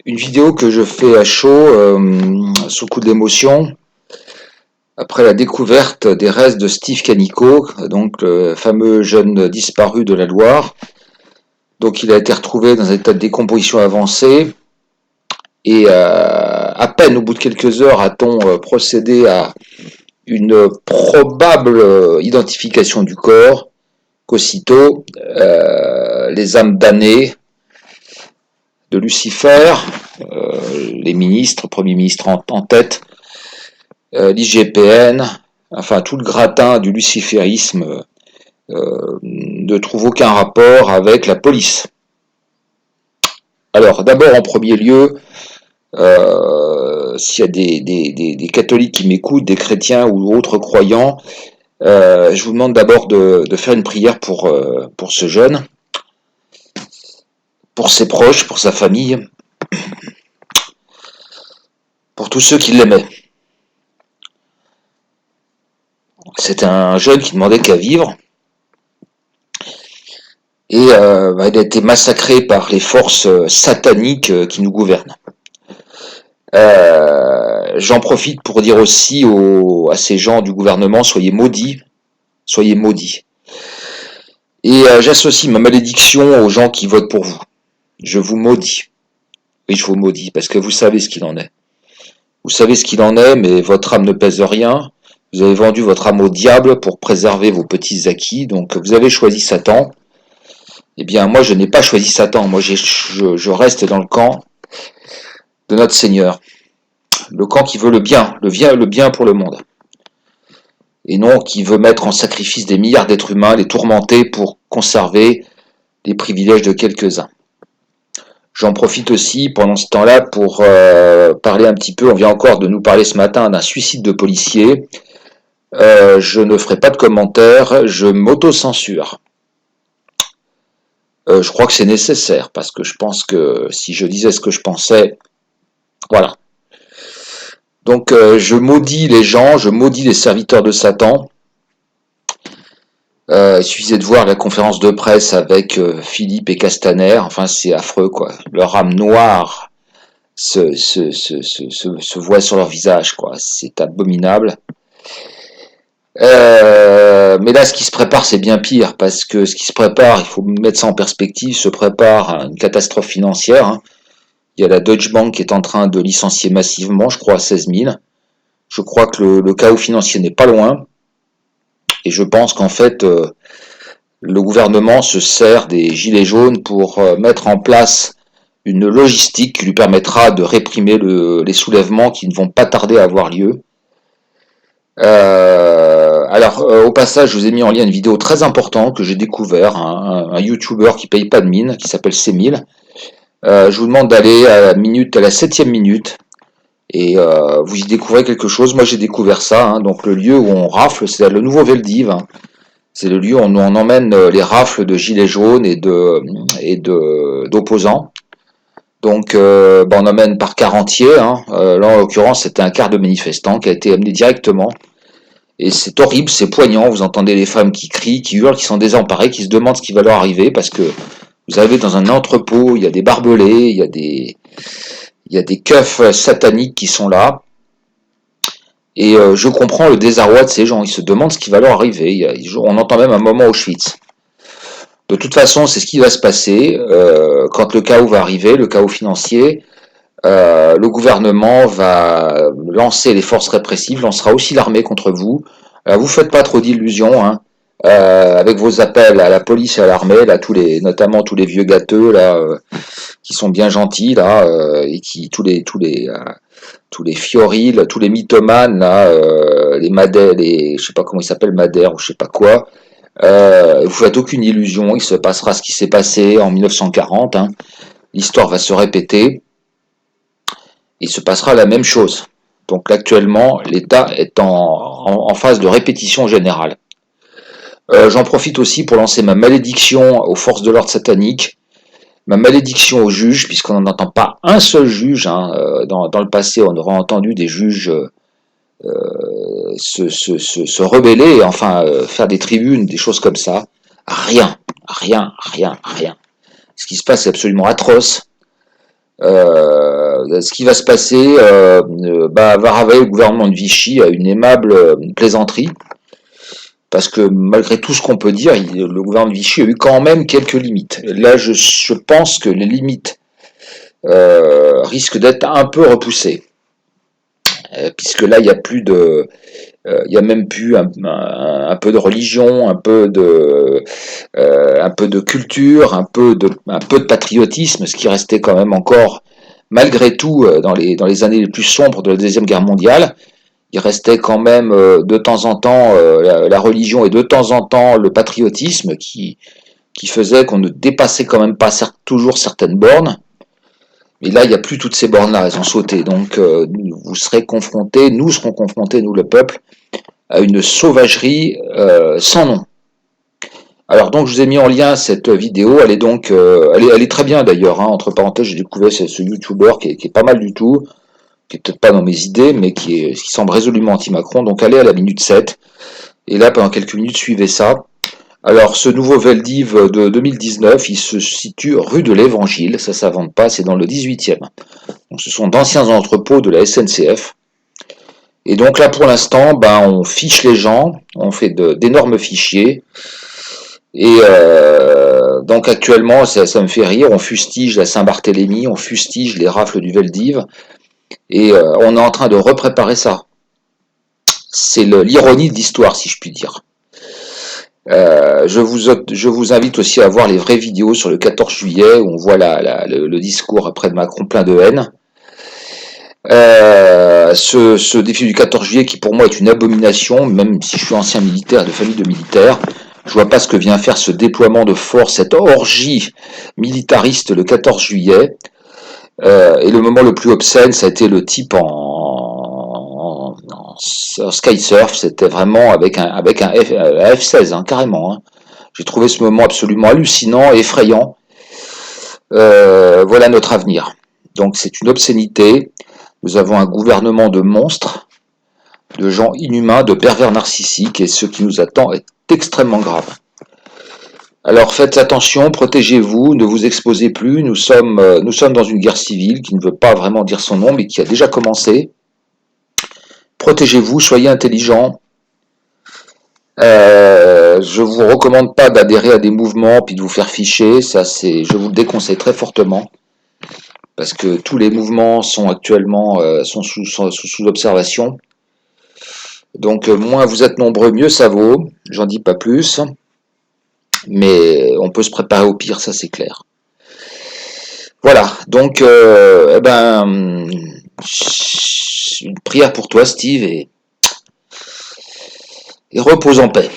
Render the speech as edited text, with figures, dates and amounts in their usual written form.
une vidéo que je fais à chaud, sous coup de l'émotion, après la découverte des restes de Steve Canico, donc le fameux jeune disparu de la Loire. Donc il a été retrouvé dans un état de décomposition avancé, et à peine au bout de quelques heures a-t-on procédé à une probable identification du corps, qu'aussitôt les âmes damnées de Lucifer, les ministres, Premier ministre en tête, l'IGPN, enfin tout le gratin du luciférisme ne trouve aucun rapport avec la police. Alors d'abord en premier lieu, s'il y a des catholiques qui m'écoutent, des chrétiens ou autres croyants, je vous demande d'abord de faire une prière pour ce jeune, pour ses proches, pour sa famille, pour tous ceux qui l'aimaient. C'est un jeune qui demandait qu'à vivre, et il a été massacré par les forces sataniques qui nous gouvernent. J'en profite pour dire aussi à ces gens du gouvernement, soyez maudits, soyez maudits. Et j'associe ma malédiction aux gens qui votent pour vous. Je vous maudis. Oui, je vous maudis, parce que vous savez ce qu'il en est. Vous savez ce qu'il en est, mais votre âme ne pèse rien. Vous avez vendu votre âme au diable pour préserver vos petits acquis, donc vous avez choisi Satan. Eh bien, moi, je n'ai pas choisi Satan. Moi, je reste dans le camp de notre Seigneur. Le camp qui veut le bien pour le monde. Et non qui veut mettre en sacrifice des milliards d'êtres humains, les tourmenter pour conserver les privilèges de quelques-uns. J'en profite aussi pendant ce temps-là pour parler un petit peu, on vient encore de nous parler ce matin d'un suicide de policier. Je ne ferai pas de commentaires, je m'auto-censure. Je crois que c'est nécessaire, parce que je pense que si je disais ce que je pensais, voilà. Donc je maudis les gens, je maudis les serviteurs de Satan. Il suffisait de voir la conférence de presse avec Philippe et Castaner, enfin c'est affreux quoi. Leur âme noire se voit sur leur visage quoi, c'est abominable. Mais là ce qui se prépare c'est bien pire, parce que ce qui se prépare, il faut mettre ça en perspective, se prépare à une catastrophe financière. Hein. Il y a la Deutsche Bank qui est en train de licencier massivement, je crois à 16 000. Je crois que le chaos financier n'est pas loin. Et je pense qu'en fait, le gouvernement se sert des gilets jaunes pour mettre en place une logistique qui lui permettra de réprimer les soulèvements qui ne vont pas tarder à avoir lieu. Au passage, je vous ai mis en lien une vidéo très importante que j'ai découvert, un YouTuber qui paye pas de mine, qui s'appelle C1000. Je vous demande d'aller à la 7e minute, et vous y découvrez quelque chose. Moi j'ai découvert ça, hein. Donc le lieu où on rafle, c'est le nouveau Veldiv, hein. C'est le lieu où on emmène les rafles de gilets jaunes et d'opposants. Donc on emmène par quart entier, hein. Là en l'occurrence c'était un quart de manifestants qui a été amené directement. Et c'est horrible, c'est poignant, vous entendez les femmes qui crient, qui hurlent, qui sont désemparées, qui se demandent ce qui va leur arriver, parce que vous avez dans un entrepôt, il y a des barbelés, il y a des keufs sataniques qui sont là. Et je comprends le désarroi de ces gens, ils se demandent ce qui va leur arriver. On entend même un moment Auschwitz. De toute façon, c'est ce qui va se passer quand le chaos va arriver, le chaos financier. Le gouvernement va lancer les forces répressives, lancera aussi l'armée contre vous. Vous faites pas trop d'illusions, hein. Avec vos appels à la police et à l'armée, là, notamment tous les vieux gâteux, là, qui sont bien gentils, là, et qui, tous les fiorils, tous les mythomanes, là, les Madère, je sais pas comment ils s'appellent, Madère, ou je sais pas quoi, vous faites aucune illusion, il se passera ce qui s'est passé en 1940, hein. L'histoire va se répéter, il se passera la même chose. Donc actuellement, l'État est en phase de répétition générale. J'en profite aussi pour lancer ma malédiction aux forces de l'ordre satanique, ma malédiction aux juges, puisqu'on n'en entend pas un seul juge, hein. Dans le passé, on aurait entendu des juges se rebeller, enfin faire des tribunes, des choses comme ça. Rien. Ce qui se passe est absolument atroce. ce qui va se passer va ravaler le gouvernement de Vichy à une aimable plaisanterie, parce que malgré tout ce qu'on peut dire, le gouvernement de Vichy a eu quand même quelques limites. Là, je pense que les limites risquent d'être un peu repoussées, puisque là, il y a plus de, il y a même plus un peu de religion, un peu de culture, un peu de patriotisme, ce qui restait quand même encore, malgré tout, dans les années les plus sombres de la Deuxième Guerre mondiale. Il restait quand même de temps en temps la religion et de temps en temps le patriotisme qui faisait qu'on ne dépassait quand même pas toujours certaines bornes. Mais là, il n'y a plus toutes ces bornes-là, elles ont sauté. Donc, vous serez confrontés, nous serons confrontés, nous le peuple, à une sauvagerie sans nom. Alors donc je vous ai mis en lien cette vidéo, elle est donc, elle est très bien d'ailleurs, hein. Entre parenthèses j'ai découvert ce YouTuber qui est pas mal du tout, qui est peut-être pas dans mes idées, mais qui semble résolument anti-Macron, donc allez à la minute 7, et là pendant quelques minutes suivez ça. Alors ce nouveau Veldiv de 2019, il se situe rue de l'Évangile, ça s'invente pas, c'est dans le 18e. Donc ce sont d'anciens entrepôts de la SNCF. Et donc là pour l'instant, on fiche les gens, on fait d'énormes fichiers. Et donc actuellement, ça me fait rire, on fustige la Saint-Barthélemy, on fustige les rafles du Veldiv, et on est en train de repréparer ça. C'est l'ironie de l'histoire, si je puis dire. Je vous invite aussi à voir les vraies vidéos sur le 14 juillet, où on voit le discours après de Macron plein de haine. Ce défi du 14 juillet qui pour moi est une abomination, même si je suis ancien militaire, de famille de militaires, je vois pas ce que vient faire ce déploiement de force, cette orgie militariste le 14 juillet. Et le moment le plus obscène, ça a été le type en skysurf, c'était vraiment avec un F-16, hein, carrément. Hein. J'ai trouvé ce moment absolument hallucinant, effrayant. Voilà notre avenir. Donc c'est une obscénité. Nous avons un gouvernement de monstres, de gens inhumains, de pervers narcissiques, et ce qui nous attend est extrêmement grave. Alors faites attention, protégez-vous, ne vous exposez plus, nous sommes dans une guerre civile qui ne veut pas vraiment dire son nom, mais qui a déjà commencé. Protégez-vous, soyez intelligents. Je vous recommande pas d'adhérer à des mouvements puis de vous faire ficher, je vous le déconseille très fortement. Parce que tous les mouvements sont actuellement sous observation. Donc moins vous êtes nombreux, mieux ça vaut. J'en dis pas plus. Mais on peut se préparer au pire, ça c'est clair. Voilà, donc une prière pour toi Steve et repose en paix.